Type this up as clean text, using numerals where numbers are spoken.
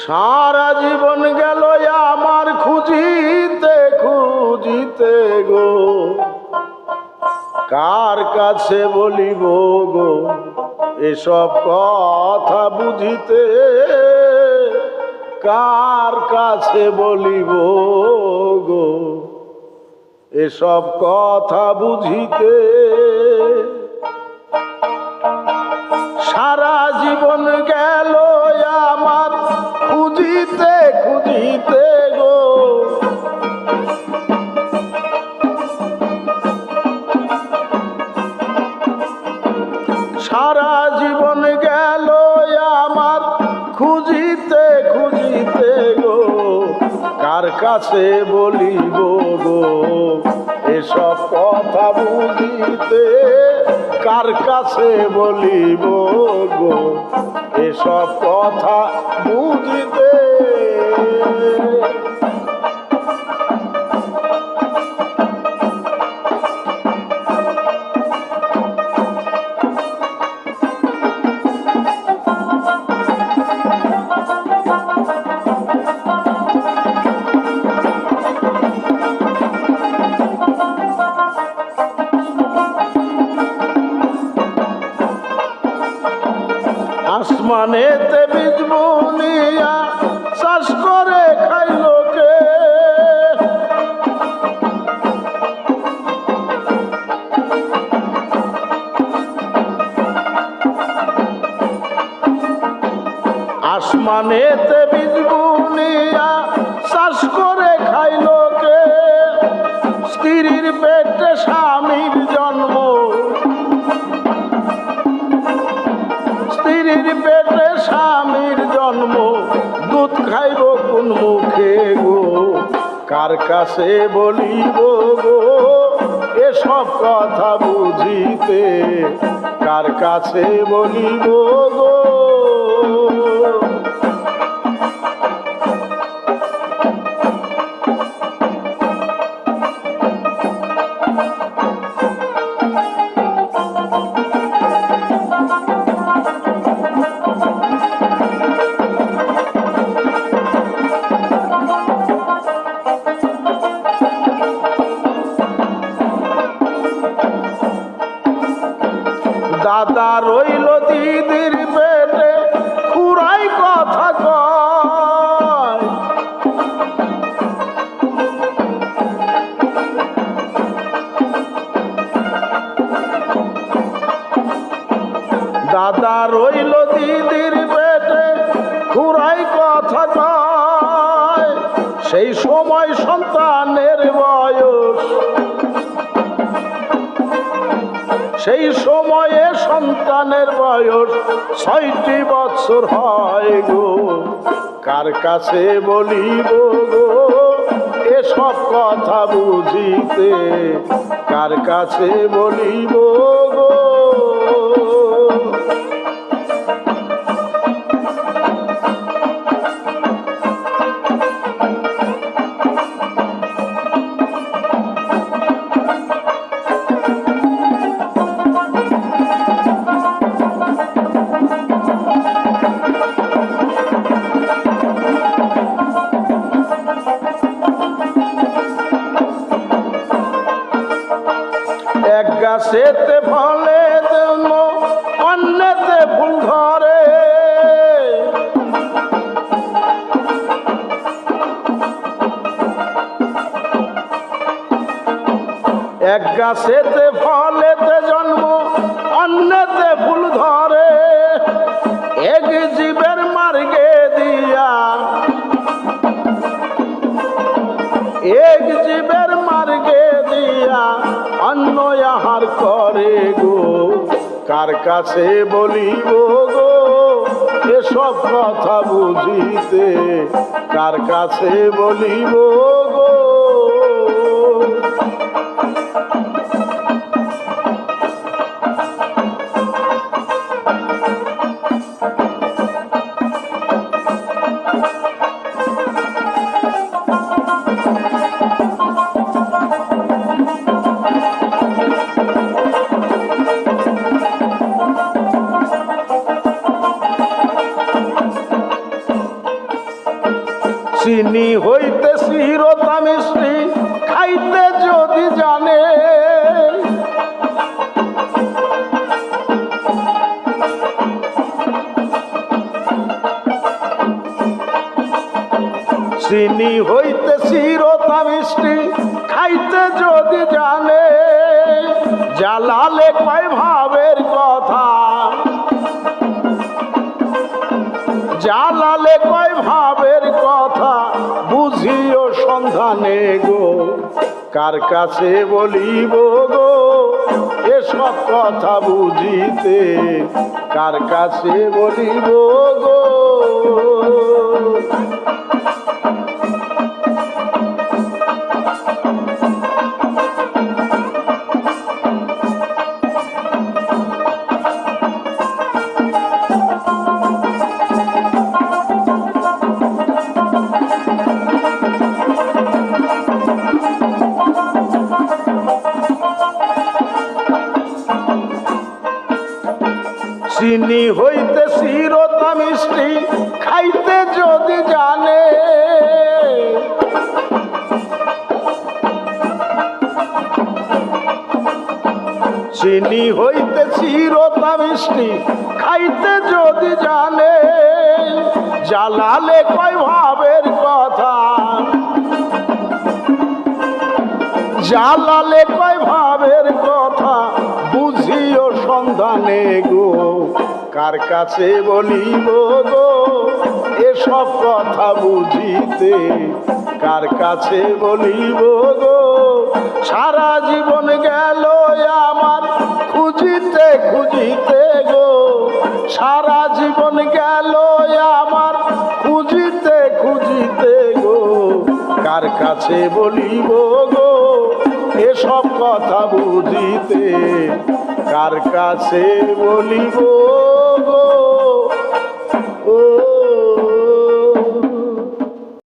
সারা জীবন গেল আমার খুঁজিতে খুঁজিতে গো, কার কাছে বলিব গো এসব কথা বুঝিতে, কার কাছে বলিব গো এসব কথা বুঝিতে। সারা জীবন গেল আমার খুঁজিতে খুঁজিতে গো, সারা জীবন গেল আমার খুঁজিতে খুঁজিতে গো, কার কাছে বলিব গো এসব কথা বুঝিতে, কার কাছে বলিব গো এসব কথা বুঝিতে। আসমানেতে বীজ বুনিয়া চাষ করে খাই লোকে, আসমানেতে বীজ বুনিয়া চাষ করে খাই লোকে, স্ত্রীর পেটে স্বামীর জন্ম, স্ত্রীর পেটে স্বামীর জন্ম, দুধ খাইব কোন মুখে গো, কার কাছে বলিব গো এসব কথা বুঝিতে, কার কাছে বলিব গো। দাদা রইল দিদির পেটে খুড়াই কথা কয়, দাদা রইল দিদির পেটে খুড়াই কথা কয়, সেই সময় সন্তানের বয়স, সেই সময়ে সন্তানের বয়স 6টি বছর হয় গো, কার কাছে বলিব গো এসব কথা বুঝিতে, কার কাছে বলিব গো। এক গাছেতে ফলে জন্য অন্যতে ফুল ধরে, এক গাছেতে ফলেতে জন্ম অন্যতে ফুল ধরে, এক জীবের মার্গে দিয়া, এক জীবের মার্গে দিয়া অন্য আহার করে গো, কার কাছে বলিব গো এসব কথা বুঝিতে, কার কাছে বলিব গো। হইতে চিরতা মিষ্টি খাইতে যদি জানে, চিনি হইতে চিরতা মিষ্টি খাইতে যদি জানে, জ্বালালে কয় ভাবের কথা, জ্বালালে কয় ভাবের কথা, বুঝিও সন্ধানে গো, কার কাছে বলিব গো এসব কথা বুঝিতে, কার কাছে বলিব গো। চিনি হইতে চিরতা মিষ্টি খাইতে যদি জানে, চিনি হইতে চিরতা মিষ্টি খাইতে যদি জানে, জ্বালালে কয় ভাবের কথা, জ্বালালে কয় ভাবের কথা, বুঝিও সন্ধানে গো, কার কাছে বলিব গো এসব কথা বুঝিতে, কার কাছে বলিব গো। সারা জীবন গেল আমার খুঁজিতে খুঁজিতে গো, সারা জীবন গেল আমার খুঁজিতে খুঁজিতে গো, কার কাছে বলিব গো এসব কথা বুঝিতে, কার কাছে বলিব।